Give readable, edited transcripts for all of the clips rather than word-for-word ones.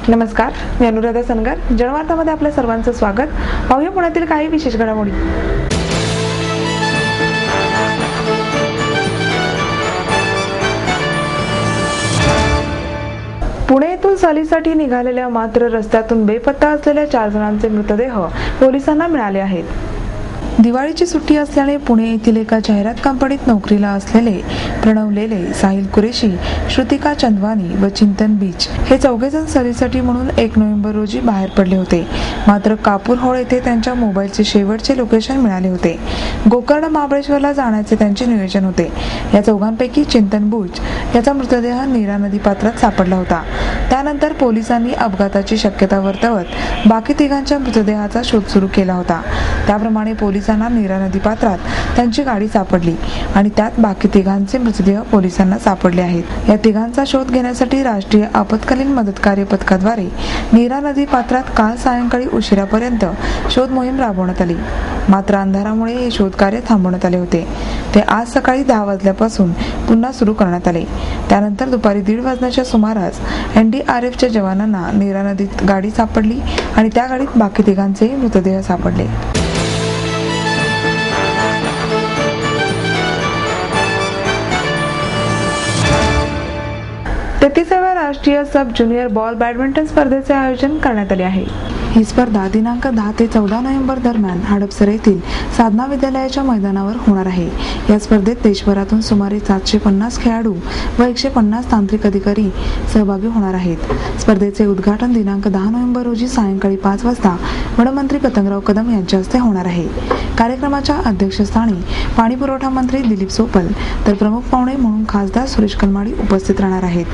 नमस्कार, मी अनुराधा सनगर. जनवार्तामध्ये आपल्या सर्वांचं स्वागत. पाहूया पुण्यातील काही विशेष घडामोडी. पुणे येथून सहलीसाठी निघालेल्या मात्र रस्त्यातून बेपत्ता असलेल्या 4 जणांचे मृतदेह पोलिसांना मिळाले आहेत. दिवाळीची सुट्टी असल्याने पुणे येथील एका जाहिरात कंपनीत नोकरीला असलेले प्रणव लेले, साहिल कुरेशी, श्रुतिका चंदवानी व चिंतन बीच हे 4 जण सहलीसाठी म्हणून 1 नोव्हेंबर रोजी बाहेर पडले होते. मात्र कापूरहोळ येथे त्यांच्या मोबाईलचे शेवटचे लोकेशन मिळाले होते. गोकर्ण महाबळेश्वरला जाण्याचे त्यांचे नियोजन होते. या 4 चिंतन बीच याचा मृतदेह नीरा नदी पात्रात सापडला होता. त्यानंतर पोलिसांनी अपघाताची शक्यता वर्तवत बाकी 3 मृतदेहाचा शोध सुरू केला होता. त्याप्रमाणे पोलिसांना नीरा नदी पात्रात त्यांची गाडी सापडली आणि त्यात बाकी 3 मृतदेह पोलिसांना सापडले आहेत. या 3 शोध घेण्यासाठी राष्ट्रीय आपत्कालीन मदत कार्य पथकाद्वारे नीरा नदी पात्रात काल सायंकाळी उशिरापर्यंत शोध मोहीम राबवण्यात आली. मात्र अंधारामुळे हे शोध कार्य थांबवण्यात आले होते. ते आज सकाळी 10 वाजल्यापासून पुन्हा सुरू करण्यात आले. त्यानंतर दुपारी 1:30 वाजण्याच्या सुमारास NDRFच्या जवानांना नीरा नदीत गाडी सापडली आणि त्या गाडीत बाकी 3 मृतदेह सापडले. 33व्या राष्ट्रीय सब ज्युनियर बॉल बॅडमिंटन स्पर्धेचे आयोजन करण्यात आले आहे. ही स्पर्धा दिनांक 10 ते 14 नोव्हेंबर दरम्यान हडपसर येथील साधना विद्यालयाच्या मैदानावर होणार आहे. या स्पर्धेत देशभरातून सुमारे 750 खेळाडू व 150 तांत्रिक अधिकारी सहभागी होणार आहेत. स्पर्धेचे उद्घाटन दिनांक 10 नोव्हेंबर रोजी सायंकाळी 5 वाजता वनमंत्री पतंगराव कदम यांच्या हस्ते होणार आहे. कार्यक्रमाच्या अध्यक्षस्थानी पाणीपुरवठा मंत्री दिलीप सोपल तर प्रमुख पाहुणे म्हणून खासदार सुरेश कलमाडी उपस्थित राहणार आहेत.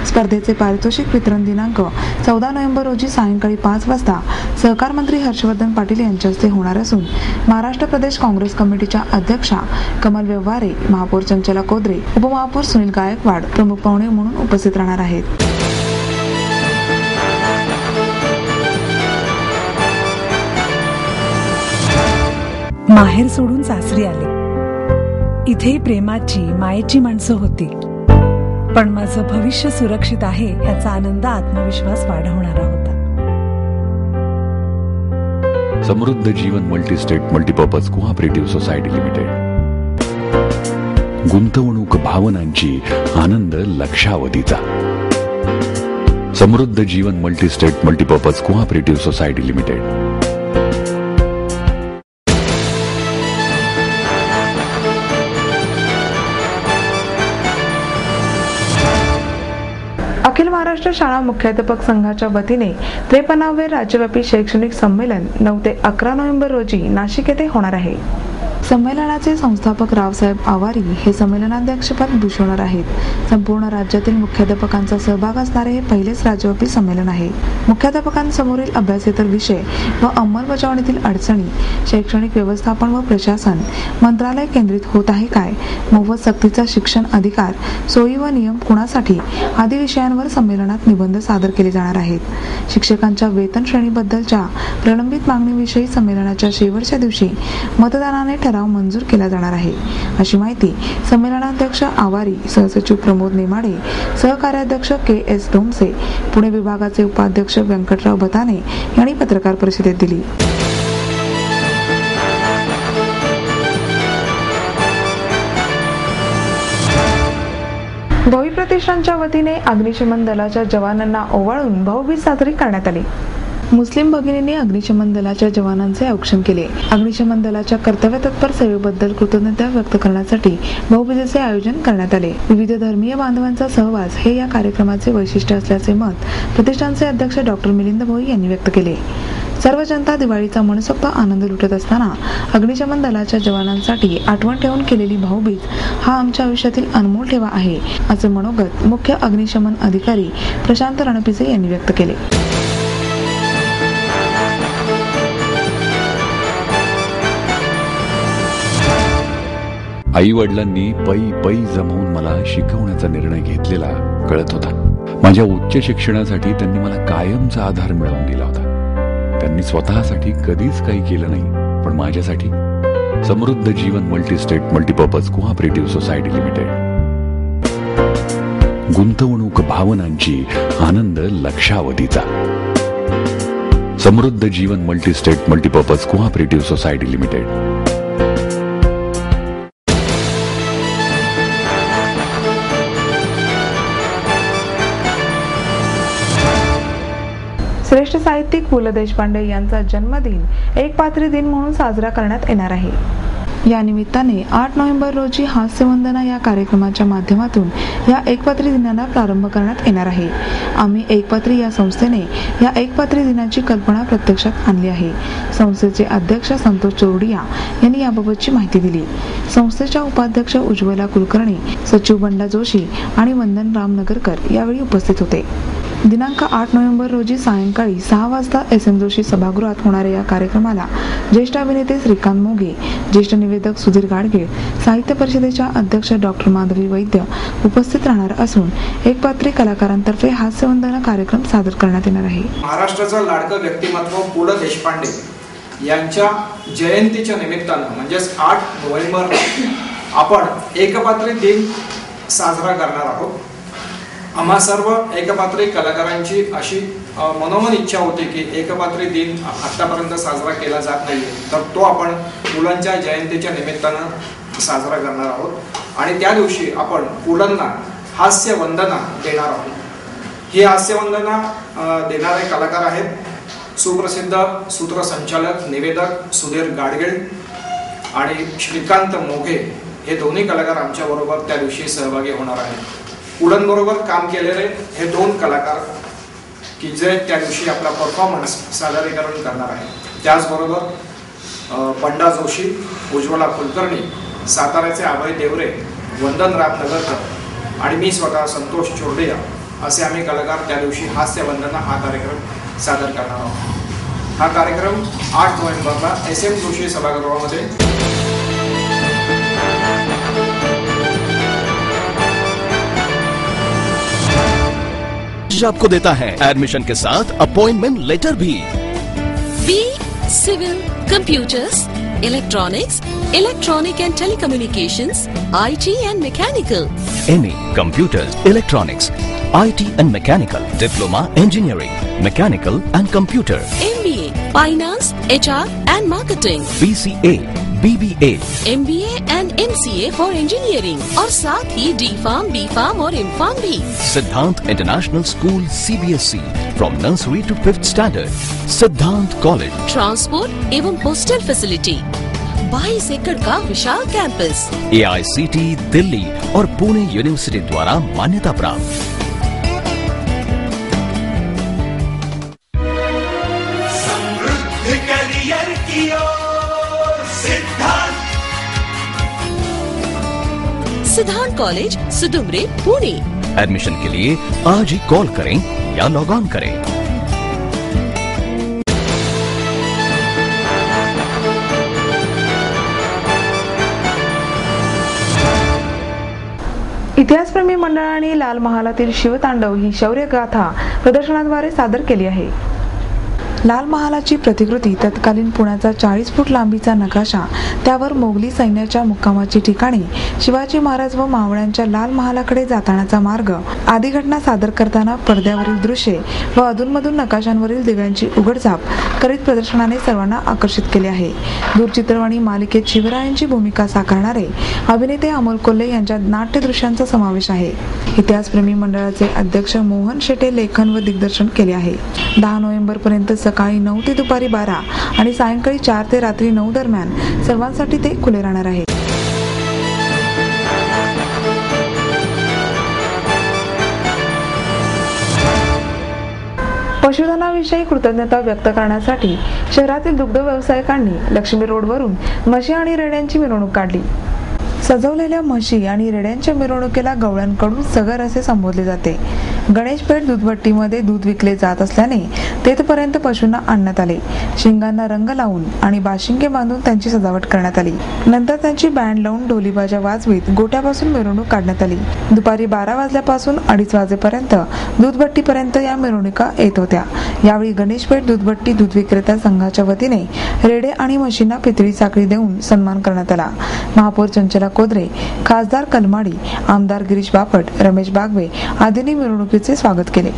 स्पर्धेचे पारितोषिक वितरण दिनांक 14 नोव्हेंबर रोजी सायंकाळी 5 वाजता सहकार मंत्री हर्षवर्धन पाटील यांच्या हस्ते होणार असून महाराष्ट्र प्रदेश काँग्रेस कमिटीच्या अध्यक्षा कमल व्यवहारे, महापौर चंचला कोदरे, उपमहापौर सुनील गायकवाड प्रमुख पाहुणे म्हणून उपस्थित राहणार आहेत. माहेर सोडून सासरी आले. इथेही प्रेमाची, मायेची माणसं होती. पण माझं भविष्य सुरक्षित आहे याचा आनंद, आत्मविश्वास वाढवणारा होता. Samruddha Jeevan multistate multipurpose cooperative society limited. गुंतवणूक भावनांची, आनंद लक्षावधीचा. Samruddha Jeevan multistate multipurpose cooperative society limited. अखिल महाराष्ट्र शाळा मुख्याध्यापक संघाच्या वतीने 53वे राज्यव्यापी शैक्षणिक संमेलन 9 ते 11 नोव्हेंबर रोजी नाशिक येथे होणार आहे. संमेलनाचे संस्थापक रावसाहेब आवारी हे संमेलनाध्यक्षपद भूषवणार आहेत. संपूर्ण राज्यातील मुख्याध्यापकांचा सहभाग असणारे हे पहिलेच राज्यव्यापी संमेलन आहे. मुख्याध्यापकांसमोरील अभ्यासेतर विषय व अंमलबजावणीतील अडचणी, शैक्षणिक व्यवस्थापन व प्रशासन, मंत्रालय केंद्रित होत आहे काय, मोफत सक्तीचा शिक्षण अधिकार, सोयी व नियम कुणासाठी आदी विषयांवर संमेलनात निबंध सादर केले जाणार आहेत. शिक्षकांच्या वेतन श्रेणीबद्दलच्या प्रलंबित मागणीविषयी संमेलनाच्या शेवटच्या दिवशी मतदानाने ठराव मंजूर केला जाणार आहे, अशी माहिती संमेलनाध्यक्ष आवारी, सहसचिव प्रमोद नेमाडे, सहकार्याध्यक्ष KS डोमसे, पुणे विभागाचे उपाध्यक्ष व्यंकटराव भताने यांनी पत्रकार परिषदेत दिली. भोई प्रतिष्ठानच्या वतीने अग्निशमन दलाच्या जवानांना ओवाळून भाऊबीज साजरी करण्यात आली. मुस्लिम भगिनींनी अग्निशमन दलाच्या जवानांचे औक्षण केले. अग्निशमन दलाच्या कर्तव्यतत्पर सेवेबद्दल कृतज्ञता व्यक्त करण्यासाठी भाऊबीजेचे आयोजन करण्यात आले. विविध धर्मीय बांधवांचा सहवास हे या कार्यक्रमाचे वैशिष्ट्य असल्याचे मत प्रतिष्ठानचे अध्यक्ष डॉक्टर मिलिंद भोई यांनी व्यक्त केले. सर्व जनता दिवाळीचा मनसोक्त आनंद लुटत असताना अग्निशमन दलाच्या जवानांसाठी आठवण ठेवून केलेली भाऊबीज हा आमच्या आयुष्यातील अनमोल ठेवा आहे, असे मनोगत मुख्य अग्निशमन अधिकारी प्रशांत रणपिसे यांनी व्यक्त केले. आई वडिलांनी पै जमवून मला शिकवण्याचा निर्णय घेतलेला कळत होता. माझ्या उच्च शिक्षणासाठी त्यांनी मला कायमचा आधार मिळवून दिला होता. त्यांनी स्वतःसाठी कधीच काही केलं नाही, पण माझ्यासाठी Samruddha Jeevan multistate multipurpose cooperative society limited. गुंतवणूक भावनांची, आनंद लक्षावधीचा. Samruddha Jeevan multistate multipurpose cooperative society limited. श्रेष्ठ साहित्यिक पु ल देशपांडे यांचा जन्मदिन एकपात्री दिन म्हणून साजरा करण्यात येणार आहे. या निमित्ताने 8 नोव्हेंबर रोजी हास्यवंदना या कार्यक्रमाच्या माध्यमातून या एकपात्री दिनाला प्रारंभ करण्यात येणार आहे. आम्ही एकपात्री या संस्थेने या एकपात्री दिनाची कल्पना प्रत्यक्षात आणली आहे. संस्थेचे अध्यक्ष संतोष चोरडिया यांनी याबाबतची माहिती दिली. संस्थेच्या उपाध्यक्ष उज्ज्वला कुलकर्णी, सचिव बंडा जोशी आणि वंदन रामनगरकर यावेळी उपस्थित होते. दिनांक 8 नोव्हेंबर रोजी सायंकाळी 6 वाजता SM जोशी सभागृहात होणाऱ्या या कार्यक्रमाला ज्येष्ठ अभिनेते श्रीकांत मोघे, ज्येष्ठ निवेदक सुधीर गाडगीळ, साहित्य परिषदेच्या अध्यक्ष डॉक्टर माधवी वैद्य उपस्थित राहणार असून एकपात्री कलाकारांतर्फे हास्यवंदना कार्यक्रम सादर करण्यात येणार आहे. महाराष्ट्राचं लाडकं व्यक्तिमत्व पु ल देशपांडे यांच्या जयंतीच्या निमित्तानं म्हणजेच 8 नोव्हेंबर आपण एकपात्री दिन साजरा करणार आहोत. आम्हा सर्व एकपात्री कलाकारांची अशी मनोमन इच्छा होती की एकपात्री दिन आतापर्यंत साजरा केला जात नाही, तर तो आपण पुलंच्या जयंतीच्या निमित्तानं साजरा करणार आहोत. आणि त्या दिवशी आपण पुलंना हास्यवंदना देणार आहोत. ही हास्यवंदना देणारे कलाकार आहेत सुप्रसिद्ध सूत्रसंचालक निवेदक सुधीर गाडगीळ आणि श्रीकांत मोघे. हे दोन्ही कलाकार आमच्याबरोबर त्या दिवशी सहभागी होणार आहेत. पुलंबरोबर काम केलेले हे 2 कलाकार की जे त्या दिवशी आपला परफॉर्मन्स सादरीकरण करणार आहे. त्याचबरोबर बंडा जोशी, उज्ज्वला कुलकर्णी, साताऱ्याचे अभय देवरे, वंदन रामनगरकर आणि मी स्वतः संतोष चोरडिया असे आम्ही कलाकार त्या दिवशी हास्यवंदना हा कार्यक्रम सादर करणार आहोत. हा कार्यक्रम 8 नोव्हेंबरला SM जोशी सभागृहामध्ये आपको देता है एडमिशन के साथ अपॉइंटमेंट लेटर भी. B civil, computers, electronics, electronic and telecommunications, IT and mechanical. MA computers, electronics, IT and mechanical, diploma engineering, mechanical and computer. MBA finance, HR and marketing. BCA, BBA, MBA and MCA for engineering और साथ ही D.Pharm, B.Pharm और M.Pharm भी. Siddhant international school CBSE from nursery to 5th standard. Siddhant college. Transport एवं hostel facility. 22 एकड़ का विशाल campus. AICT Delhi और Pune university द्वारा मान्यता प्राप्त. सिद्धांत कॉलेज, सुदुमरे, पुणे. एडमिशन के लिए आज ही कॉल करें या लॉग ऑन करें. इतिहासप्रेमी मंडळाने लाल महालातील शिवतांडव ही शौर्यगाथा प्रदर्शनाद्वारे सादर केली आहे. लाल महालाची प्रतिकृती, तत्कालीन पुण्याचा 40 फूट लांबीचा नकाशा, त्यावर मोगली सैन्याच्या मुक्कामाची ठिकाणी, शिवाजी महाराज व मावळ्यांच्या लाल महालाकडे जातानाचा मार्ग आदी घटना सादर करताना पडद्यावरील दृश्ये व अधूनमधून नकाशांवरील दिव्यांची उघडझाप करीत प्रदर्शनाने सर्वांना आकर्षित केले आहे. दूरचित्रवाणी मालिकेत शिवरायांची भूमिका साकारणारे अभिनेते अमोल कोल्हे यांच्या नाट्यदृश्यांचा समावेश आहे. इतिहासप्रेमी मंडळाचे अध्यक्ष मोहन शेटे लेखन व दिग्दर्शन केले आहे. 10 नोव्हेंबर पर्यंत सकाळी 9 ते दुपारी 12 आणि सायंकाळी 4 ते रात्री 9 दरम्यान सर्वांसाठी ते खुले राहणार आहे. पशुधनाविषयी कृतज्ञता व्यक्त करण्यासाठी शहरातील दुग्ध व्यावसायिकांनी लक्ष्मी रोडवरून म्हशी आणि रेड्यांची मिरवणूक काढली. सजवलेल्या म्हशी आणि रेड्यांच्या मिरवणुकीला गवळणकडून सगर असे संबोधले जाते. गणेशपेठ दूधभट्टीमध्ये दूध विकले जात असल्याने तेथपर्यंत पशूंना आणण्यात आले. शिंगांना रंग लावून आणि बाशिंगे बांधून त्यांची सजावट करण्यात आली. नंतर त्यांची बँड लावून ढोलीबाजा वाजवीत गोट्यापासून मिरवणूक काढण्यात आली. दुपारी 12 वाजल्यापासून 2:30 वाजेपर्यंत दूधभट्टीपर्यंत या मिरवणुका येत होत्या. यावेळी गणेशपेठ दूधभट्टी दूध विक्रेता संघाच्या वतीने रेडे आणि म्हशींना पितळी साखळी देऊन सन्मान करण्यात आला. महापौर चंचला कोदरे, खासदार कलमाडी, आमदार गिरीश बापट, रमेश बागवे आदींनी मिरवणुकीचे स्वागत केले.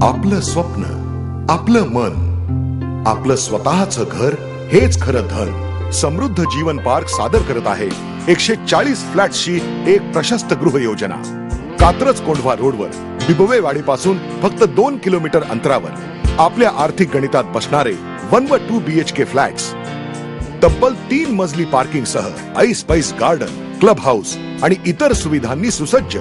आपलं स्वप्न, आपलं मन, आपलं स्वतःचं घर हेच खरं धन. समृद्ध जीवन पार्क सादर करत आहे 140 फ्लॅट्सची एक प्रशस्त गृह योजना. कात्रज कोंढवा रोडवर बिबवेवाडीपासून फक्त 2 किलोमीटर अंतरावर आपल्या आर्थिक गणितात बसणारे 1 व 2 BHK फ्लॅट्स. तब्बल 3 मजली पार्किंग सह ऐस पैस गार्डन, क्लब हाऊस आणि इतर सुविधांनी सुसज्ज.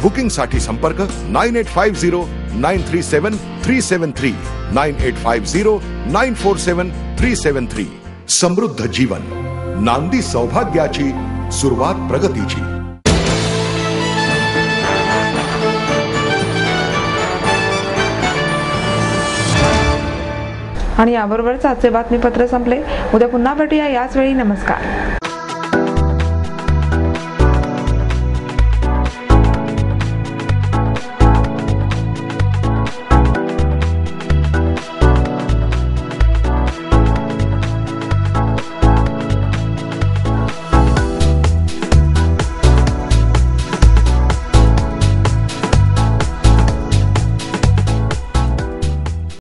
बुकिंग साठी संपर्क 9850937373 9850947373. समृद्ध जीवन, नांदी सौभाग्याची, सुरुवात प्रगतीची. आणि याबरोबरच आजचे बातमीपत्र संपले. उद्या पुन्हा भेटूया याच वेळी. नमस्कार.